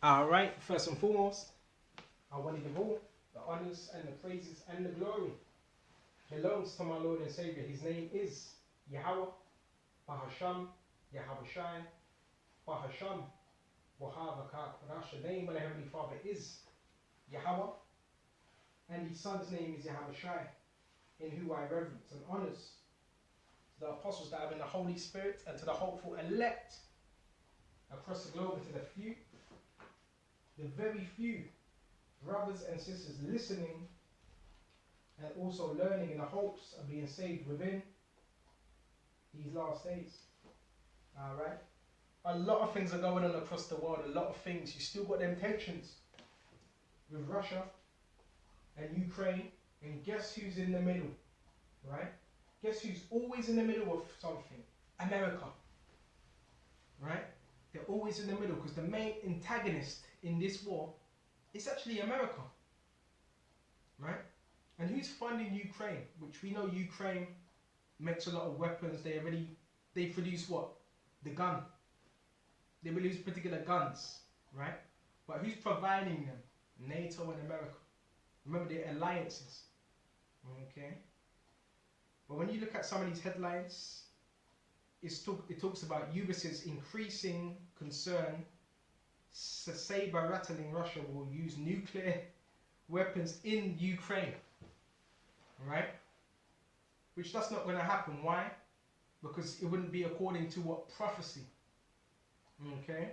Alright, first and foremost, I want to give all the honors and the praises and the glory belongs to my Lord and Savior. His name is Yahweh, Bahasham, Yahabushai, Bahasham, Wahavaka Rash. The name of the Heavenly Father is Yahweh, and his son's name is Yahabushai, in who I reverence and honors. To the apostles that have in the Holy Spirit, and to the hopeful elect across the globe, and to the few, the very few brothers and sisters listening and also learning in the hopes of being saved within these last days. Alright? A lot of things are going on across the world, a lot of things. You still got them tensions with Russia and Ukraine, and guess who's in the middle? Right? Guess who's always in the middle of something? America. Right? They're always in the middle because the main antagonist in this war is actually America. Right? And who's funding Ukraine? Which we know Ukraine makes a lot of weapons. They produce what? The gun. They produce particular guns, right? But who's providing them? NATO and America. Remember, they're alliances. Okay? But when you look at some of these headlines, it talks about US's increasing concern, saber-rattling Russia will use nuclear weapons in Ukraine. Right? Which that's not going to happen. Why? Because it wouldn't be according to what prophecy. Okay?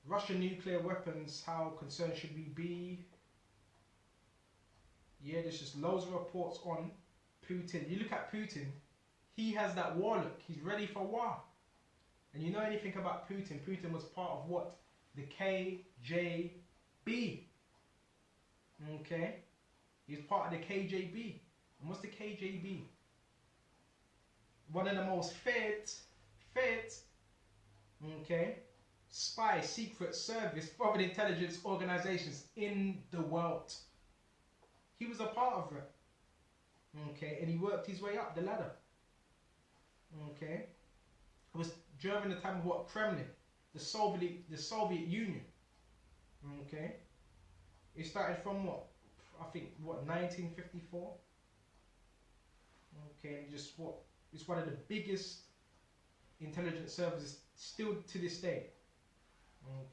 Russian nuclear weapons, how concerned should we be? Yeah, there's just loads of reports on Putin. You look at Putin, he has that war look. He's ready for war. And you know anything about Putin? Putin was part of what? The KGB. Okay? He was part of the KGB. And what's the KGB? One of the most feared, okay, spy, secret service, foreign intelligence organizations in the world. He was a part of it. Okay, and he worked his way up the ladder. Okay. It was during the time of what? Kremlin, the Soviet Union. Okay. It started from what? I think what, 1954? Okay, and just what? It's one of the biggest intelligence services still to this day.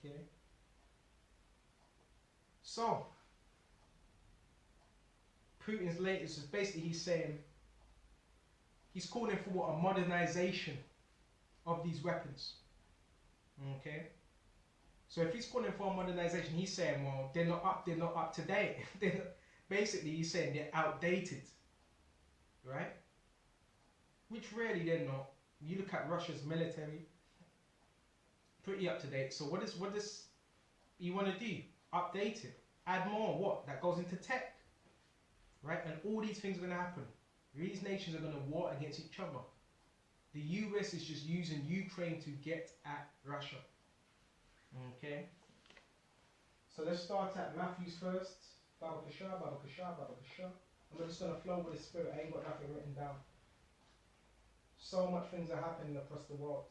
Okay. So Putin's latest is basically he's saying he's calling for what? A modernization of these weapons. Okay. So if he's calling for a modernization, he's saying, well, they're not up to date. Basically, he's saying they're outdated. Right? Which really they're not. You look at Russia's military, pretty up to date. So what does you want to do? Update it. Add more. What? That goes into tech. Right? And all these things are going to happen. These nations are going to war against each other. The US is just using Ukraine to get at Russia. Okay? So let's start at Matthew's first. Babakasha, Babakasha, Babakasha. I'm just going to flow with the spirit. I ain't got nothing written down. So much things are happening across the world.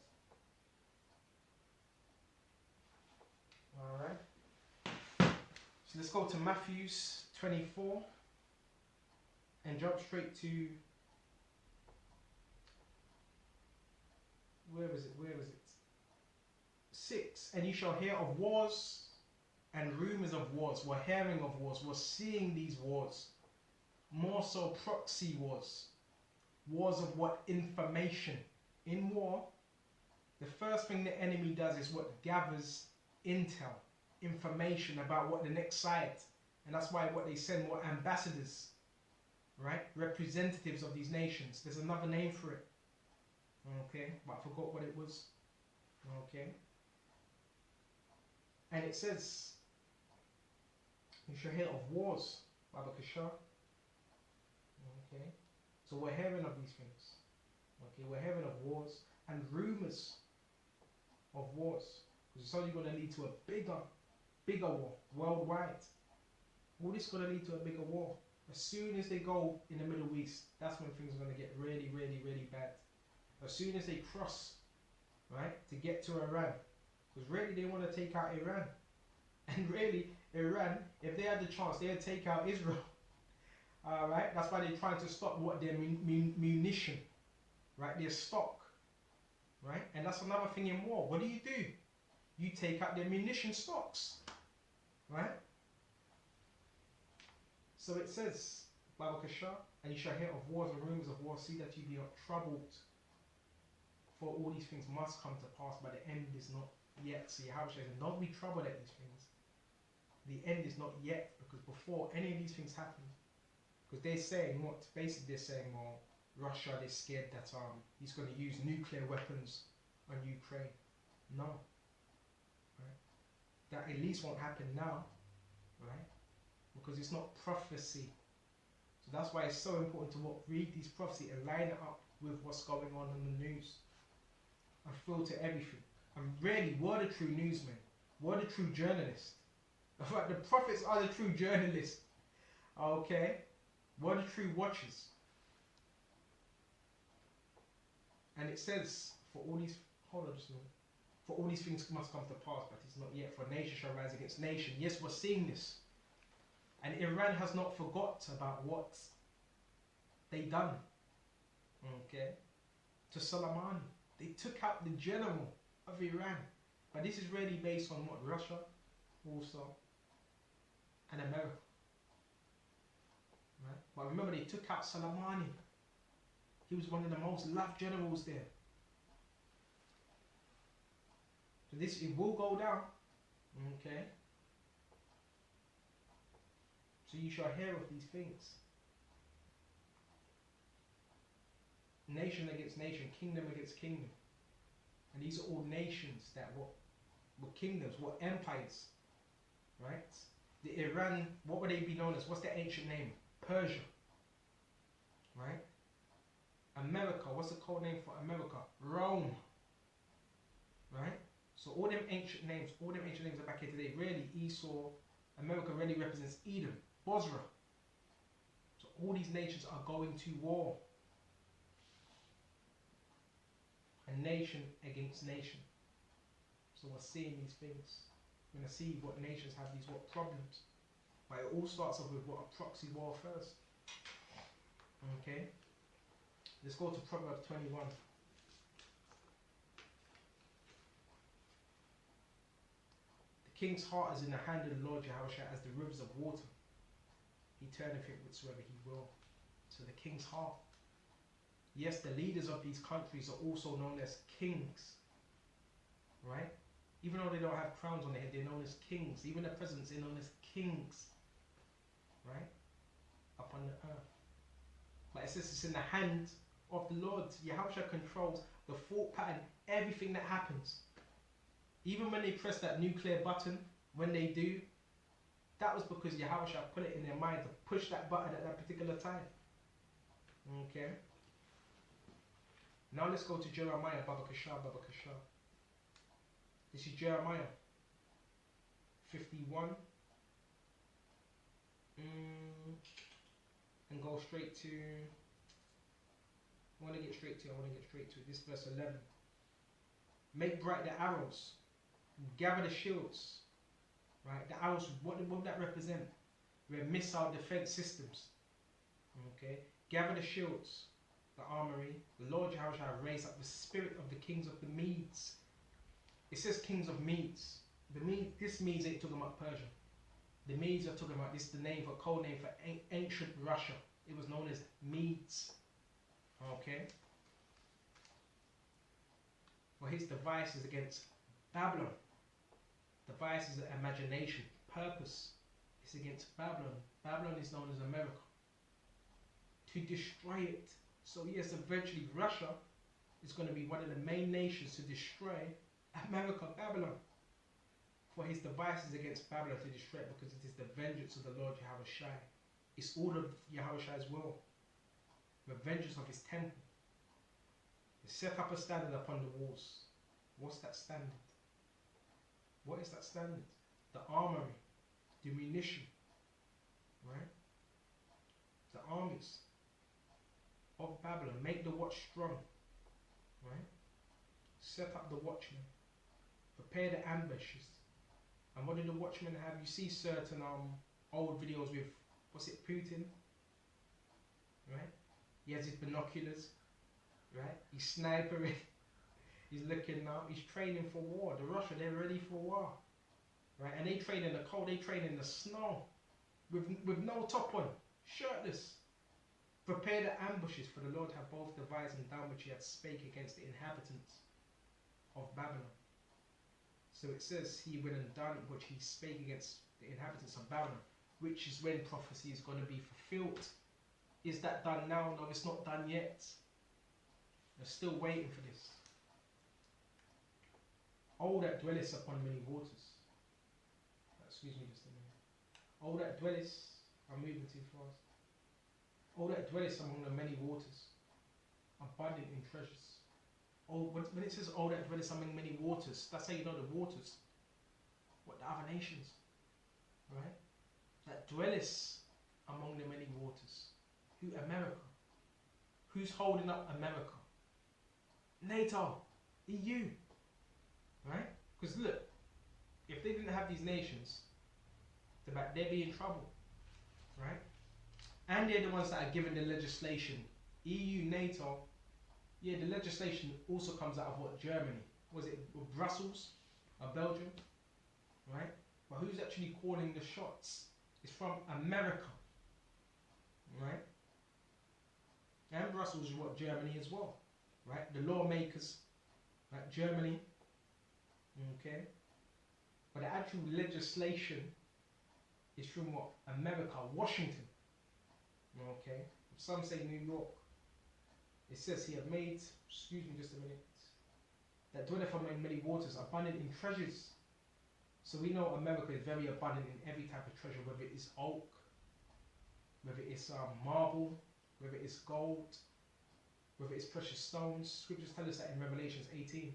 Alright. So let's go to Matthew's 24 and jump straight to, where is it? 6. And you shall hear of wars and rumors of wars. We're hearing of wars. We're seeing these wars. More so proxy wars. Wars of what? Information. In war, the first thing the enemy does is what? Gathers intel, information about what the next side. And that's why what they send what? Ambassadors. Right? Representatives of these nations. There's another name for it. Okay? But I forgot what it was. Okay? And it says, you shall hear of wars. Babakasha. Okay? So we're hearing of these things. Okay, we're hearing of wars and rumors of wars. Because it's only going to lead to a bigger war worldwide. All this is going to lead to a bigger war. As soon as they go in the Middle East, that's when things are going to get really, really, really bad. As soon as they cross, right, to get to Iran, Because really they want to take out Iran. And really, Iran, if they had the chance, they'd take out Israel. Alright, that's why they're trying to stop what their munition, right? Their stock, right? And that's another thing in war. What do? You take out their munition stocks, right? So it says, Babakashah, and you shall hear of wars and rumors of war, see that you be not troubled. For all these things must come to pass, but the end is not yet. So Yahweh says, don't be troubled at these things. The end is not yet, because before any of these things happen, because they're saying what? Basically they're saying, well, Russia, they're scared that he's going to use nuclear weapons on Ukraine. No. Right? That at least won't happen now, right? Because it's not prophecy. So that's why it's so important to read these prophecy and line it up with what's going on in the news. And filter everything. And really, we're the true newsmen. We're the true journalists. Right, the prophets are the true journalists. Okay? We're the true watchers. And it says, for all these, hold on just a minute. For all these things must come to pass, but it's not yet. For nation shall rise against nation. Yes, we're seeing this. And Iran has not forgot about what they done. Okay? To Soleimani. They took out the general of Iran. But this is really based on what? Russia also. And America. Right? But remember, they took out Soleimani. He was one of the most loved generals there. So this, it will go down. Okay? So you shall hear of these things. Nation against nation, kingdom against kingdom. And these are all nations that were kingdoms, were empires. Right? The Iran, what would they be known as? What's their ancient name? Persia. Right? America, what's the code name for America? Rome. Right? So all them ancient names are back here today. Really, Esau, America really represents Edom, Bosra. So all these nations are going to war. And nation against nation. So we're seeing these things. We're going to see what nations have these what problems. But it all starts off with what? A proxy war first. Okay? Let's go to Proverbs 21. The king's heart is in the hand of the Lord Jehovah as the rivers of water. He turneth it whithersoever he will. So the king's heart. Yes, the leaders of these countries are also known as kings. Right? Even though they don't have crowns on their head, they're known as kings. Even the presidents are known as kings. Right? Upon the earth. But it says it's in the hand of the Lord. Yahweh controls the thought pattern, everything that happens. Even when they press that nuclear button, when they do, that was because Yahweh put it in their mind to push that button at that particular time. Okay? Now let's go to Jeremiah, Babakashah. This is Jeremiah 51. And go straight to, I want to get straight to it. This verse 11. Make bright the arrows, gather the shields. Right, the arrows, what would that represent? We're missile defense systems. Okay, gather the shields, the armory. The Lord Jehovah shall raise up the spirit of the kings of the Medes. It says kings of Medes. This Medes ain't talking about Persia. The Medes are talking about this, the name for code name for ancient Russia. It was known as Medes. Okay. Well, his devices against Babylon. Device is imagination, purpose. It's against Babylon. Babylon is known as America. To destroy it. So yes, eventually Russia is going to be one of the main nations to destroy America, Babylon. For his devices against Babylon to destroy it, because it is the vengeance of the Lord Yahweh. It's all of Yahweh's will. The vengeance of his temple. He set up a standard upon the walls. What's that standard? What is that standard? The armory, the munition, right? The armies of Babylon. Make the watch strong, right? Set up the watchmen. Prepare the ambushes. And what did the watchmen have? You see certain old videos with, what's it, Putin, right? He has his binoculars, right? He's snipering. He's looking now. He's training for war. The Russia, they're ready for war, right? And they train in the cold. They train in the snow, with no top on, shirtless. Prepare the ambushes, for the Lord hath both devised and done which he had spake against the inhabitants of Babylon. So it says he went and done which he spake against the inhabitants of Babylon, which is when prophecy is going to be fulfilled. Is that done now? No, it's not done yet. They're still waiting for this. Oh, that dwelleth upon many waters. Excuse me just a minute. Oh, that dwelleth, I'm moving too fast. Oh, that dwelleth among the many waters, abundant in treasures. Oh, when it says, oh, that dwelleth among many waters, that's how you know the waters. What, the other nations, right? That dwelleth among the many waters. Who? America. Who's holding up America? NATO, EU, right? Because look, if they didn't have these nations, they'd be in trouble, right? And they're the ones that are given the legislation. EU, NATO, yeah, the legislation also comes out of what, Germany? Was it Brussels or Belgium, right? But who's actually calling the shots? It's from America, right? And Brussels is what, Germany as well, right? The lawmakers, right? Germany, okay? But the actual legislation is from what? America, Washington, okay? Some say New York. It says here, made, excuse me just a minute, that dwelleth among many waters, abundant in treasures. So we know America is very abundant in every type of treasure, whether it is oak, whether it's marble, whether it's gold, whether it's precious stones. Scriptures tell us that in Revelations 18.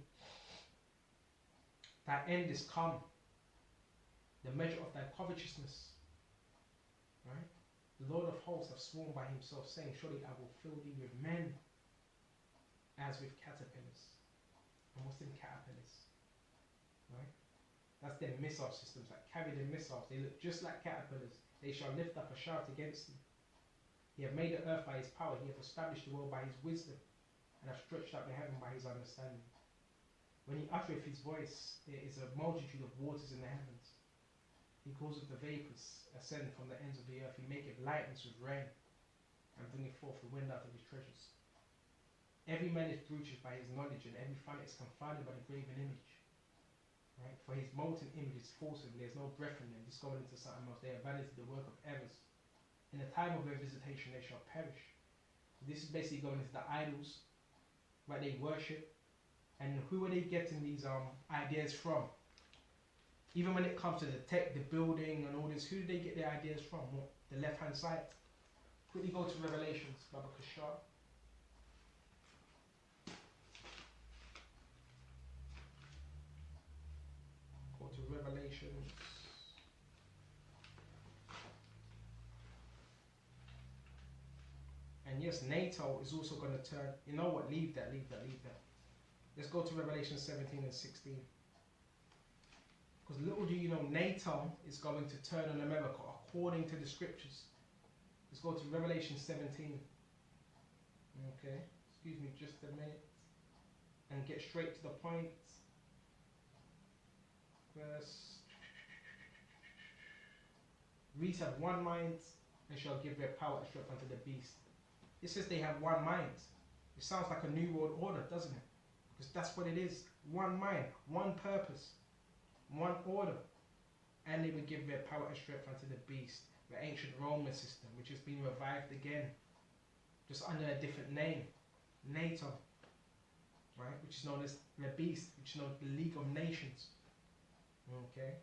Thy end is come, the measure of thy covetousness, right? The Lord of hosts hath sworn by himself, saying, surely I will fill thee with men as with caterpillars. And what's in caterpillars? Right? That's their missile systems that carry the missiles. They look just like caterpillars. They shall lift up a shout against thee. He hath made the earth by his power. He hath established the world by his wisdom, and hath stretched out the heaven by his understanding. When he uttereth his voice, there is a multitude of waters in the heavens. He causeth the vapours ascend from the ends of the earth. He maketh lightnings with rain, and bringeth forth the wind out of his treasures. Every man is brutish by his knowledge, and every fun is confounded by the graven image. Right? For his molten image is falsehood, and there's no breath in them. This going into something else. They are vanity, the work of errors. In the time of their visitation, they shall perish. So this is basically going into the idols, right? They worship, and who are they getting these ideas from? Even when it comes to the tech, the building, and all this, who do they get their ideas from? What? The left-hand side. Quickly go to Revelations, Baba Kashar. Go to Revelations. And yes, NATO is also going to turn, you know what, leave that. Let's go to Revelation 17 and 16. Because little do you know, NATO is going to turn on America according to the scriptures. Let's go to Revelation 17. Okay, excuse me just a minute. And get straight to the point. Verse. Reese have one mind, and shall give their power and strength unto the beast. It says they have one mind. It sounds like a new world order, doesn't it? Because that's what it is. One mind, one purpose, one order. And they would give their power and strength unto the beast. The ancient Roman system, which has been revived again, just under a different name, NATO, right? Which is known as the beast, which is known as the League of Nations. Okay.